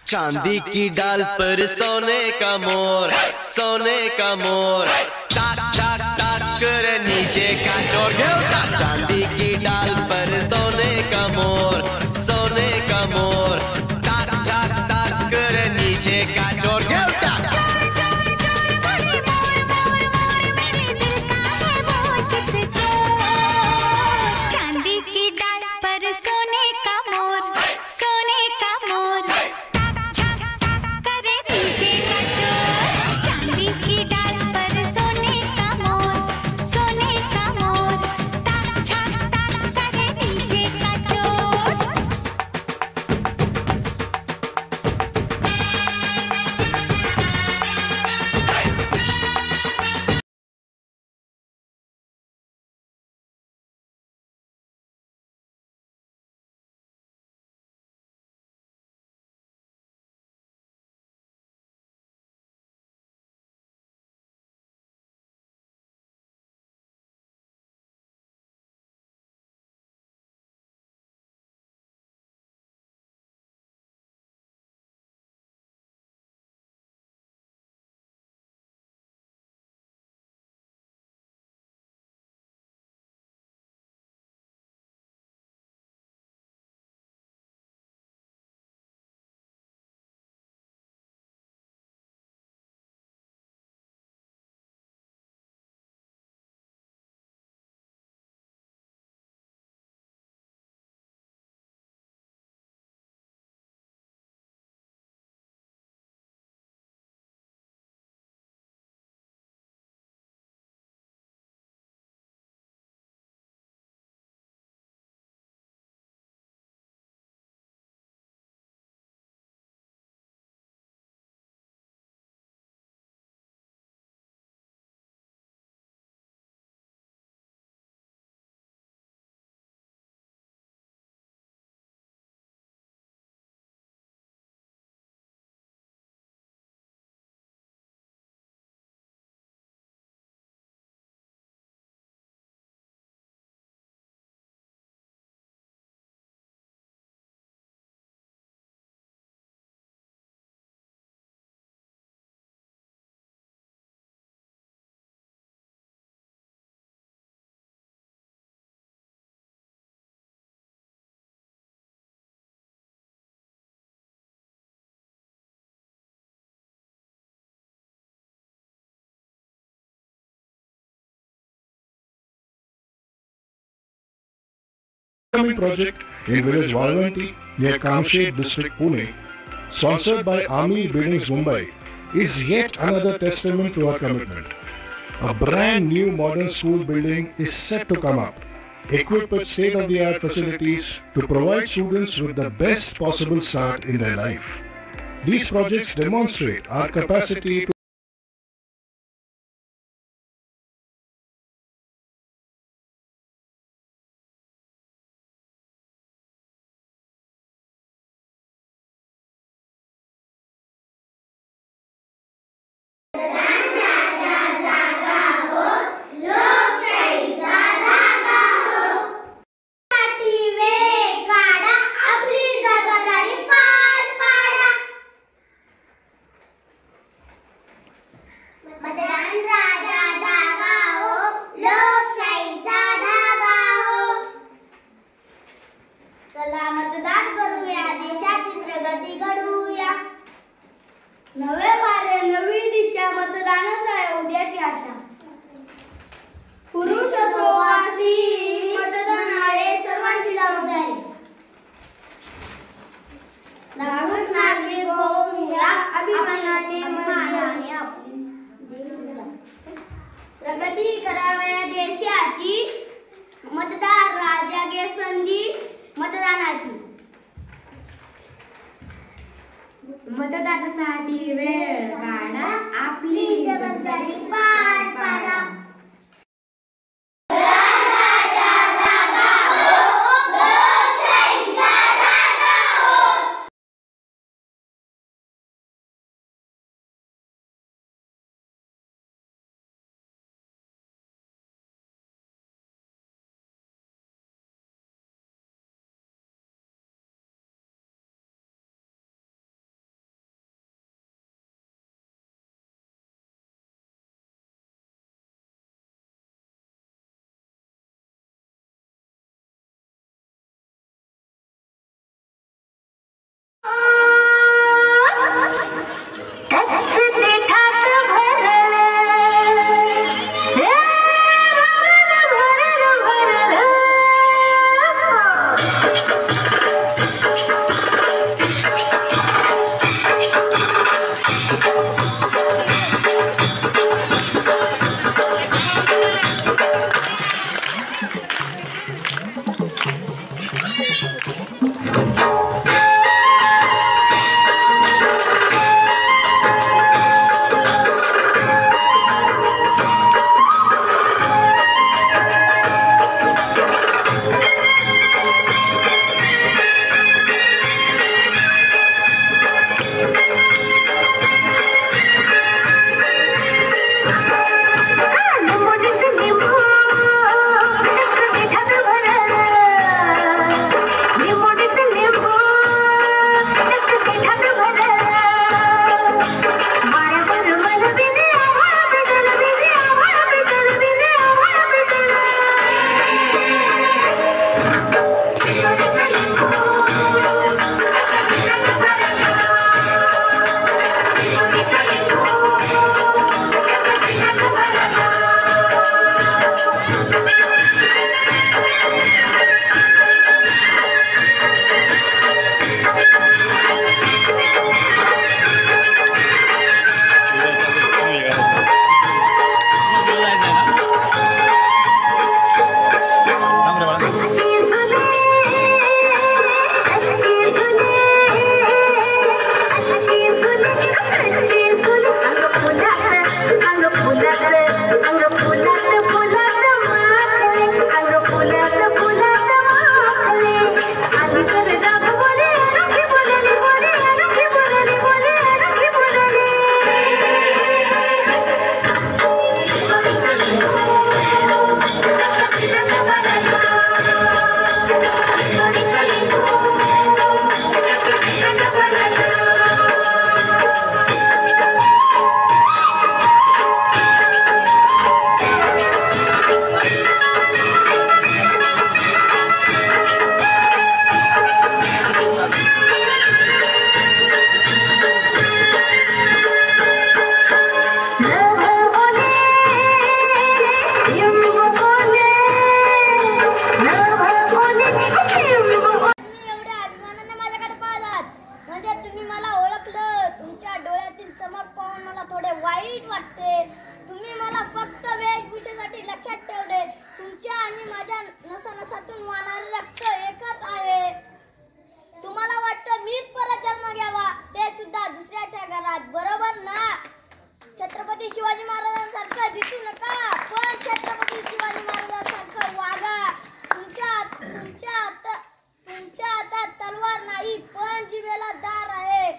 चांदी की डाल पर सोने का मोर, सोने का मोर, टाक टाक टाक करे नीचे का चोर। चांदी की डाल पर सोने का मोर, सोने का मोर, टाक टाक टाक करे नीचे का चोर। चांदी की डाल पर सोने का मोर, सोने का मोर, टाक टाक टाक करे नीचे का चोर। चांदी की डाल पर सोने का मोर, सोने का मोर, टाक टाक टाक करे नीचे का चोर। Upcoming project in village Valvanti near Kamshed district Pune, sponsored by Army Buildings Mumbai, is yet another testament to our commitment. A brand new modern school building is set to come up, equipped with state-of-the-art facilities to provide students with the best possible start in their life. These projects demonstrate our capacity to चला मतदान करूया, देशाची प्रगती घडवूया. नवे वारे, नवी दिशा, मतदानच आहे उद्याची आशा. पुरुष असो वा स्त्री, मतदान आहे सर्वांची जबाबदारी. नागरिक होऊया अभिमानाने, मानाने आपली प्रगती कराव्या देशाची. मतदार राजा घे संधी मतदानाची. मतदानासाठी वेळ काढा, आपली जबाबदारी पार पाडा. तुम्ही मला ओळखलं. तुमच्या डोळ्यातील चमक पाहून मला थोडे वाईट वाटते. तुम्ही मला फक्त वेशभूषेसाठी लक्षात ठेवले. तुमच्या आणि माझ्या नसानसातून वाहणारे रक्त एकच आहे. तुम्हाला वाटतं मीच परत जन्म घ्यावा, ते सुद्धा दुसऱ्याच्या घरात, बरोबर ना? छत्रपती शिवाजी महाराजांसारखं दिसू नका, पण छत्रपती शिवाजी महाराजांसारखं वागा. तुमच्या हातात तलवार नाही, पण जिभेला दार आहे.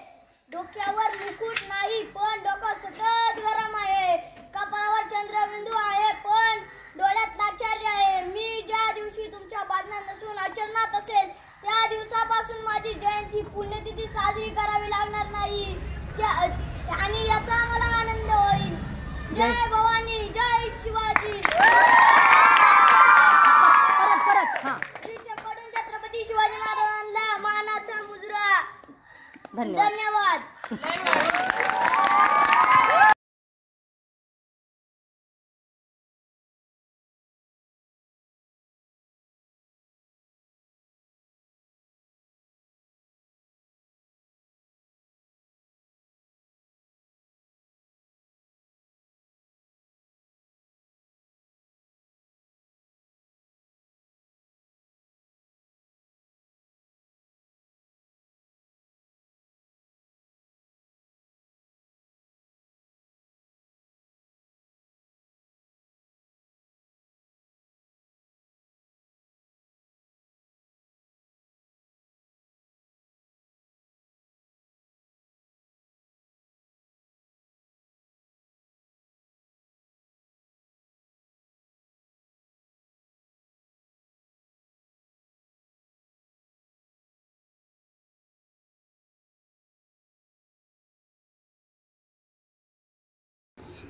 डोक्यावर मुकुट नाही, पण डोकं सतत गरम आहे. कपाळावर चंद्रबिंदू आहे, पण डोळ्यात लाचारी आहे. मी ज्या दिवशी तुमच्या बाजूला नसून आचरणात असेल, त्या दिवसापासून माझी जयंती पुण्यतिथी साजरी करावी लागणार नाही, आणि याचा मला आनंद होईल. जय भवानी, जय शिवाजी. कडून छत्रपती शिवाजी महाराजांना मानाचा मुजरा. धन्यवाद.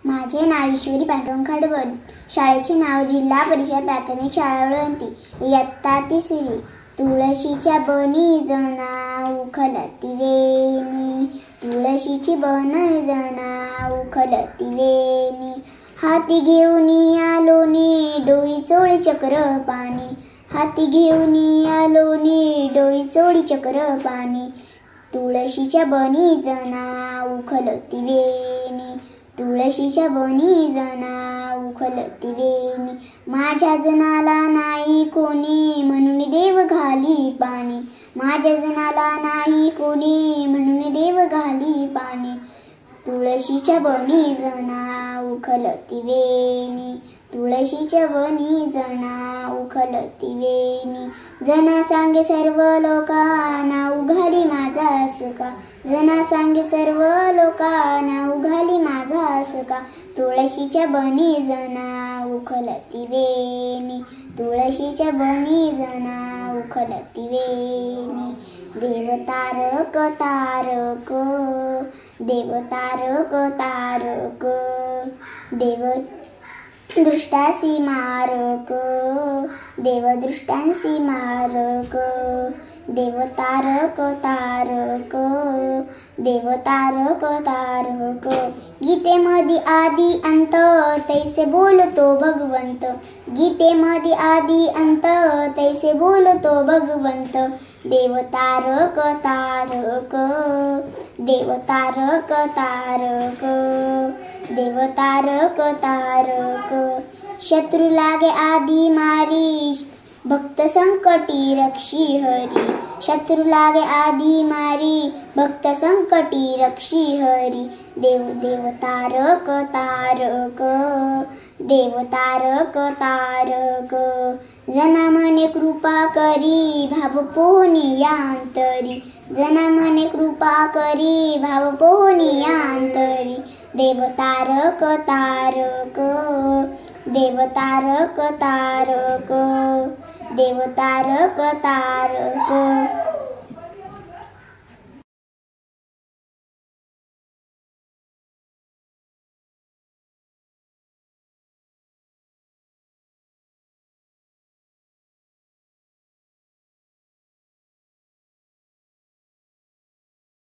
माझे नाव ईश्वरी पांडुरंग खडबर. शाळेचे नाव जिल्हा परिषद प्राथमिक शाळा वळवंती. इयत्ता 3री. तुळशीच्या बनी जना उखलती वेणी, तुळशीची बन जना उखलती वेणी. हाती घेऊन आलो नी डोई चोळी चक्र पाणी, हाती घेऊन आलो नी डोई चोळी चक्र पाणी. तुळशीच्या बनी जना उखलती वेणी, तुळशीच्या बनी जना उखलती वेणी. माझ्या जनाला नाही कोणी म्हणून देव घाली पाणी, माझ्या जनाला नाही कोणी म्हणून देव घाली पाणी. तुळशीच्या बनी जना उखलती वेणी, तुळशीच्या बनी जना उखलती वेणी. जना सांगे सर्व लोकांना उघाली माझा असका, जना सांगे सर्व लोकांना उघाली माझा असका. तुळशीच्या बनी जना उखलती वेणी, तुळशीच्या बनी जना उखलती वेणी. देव तारक तारक, देव तारक तारक, देव दृष्टासी मारक, देव दृष्टांसी मारक. देव तारक तारक, देव तारक तारक. गीतेमध्ये आदी अंत तैसे बोलतो भगवंत, गीतेमध्ये आदी अंत तैसे बोलतो भगवंत. देव तारक तारक, देव तारक तारक, देव तारक तारक. शत्रु लागे आधी मारी, भक्त संकटी रक्षी हरी. शत्रु लागे आधी मारी, भक्त संकटी रक्षी हरी. देव देव तारक तारक, देव तारक तारक. जना म्हणे कृपा करी, भाव पोहणी अंतरी. जना म्हणे कृपा करी, भाव पोहणी अंतरी. देव तारक तारक, देव तारक तारक, देव तारक तारक.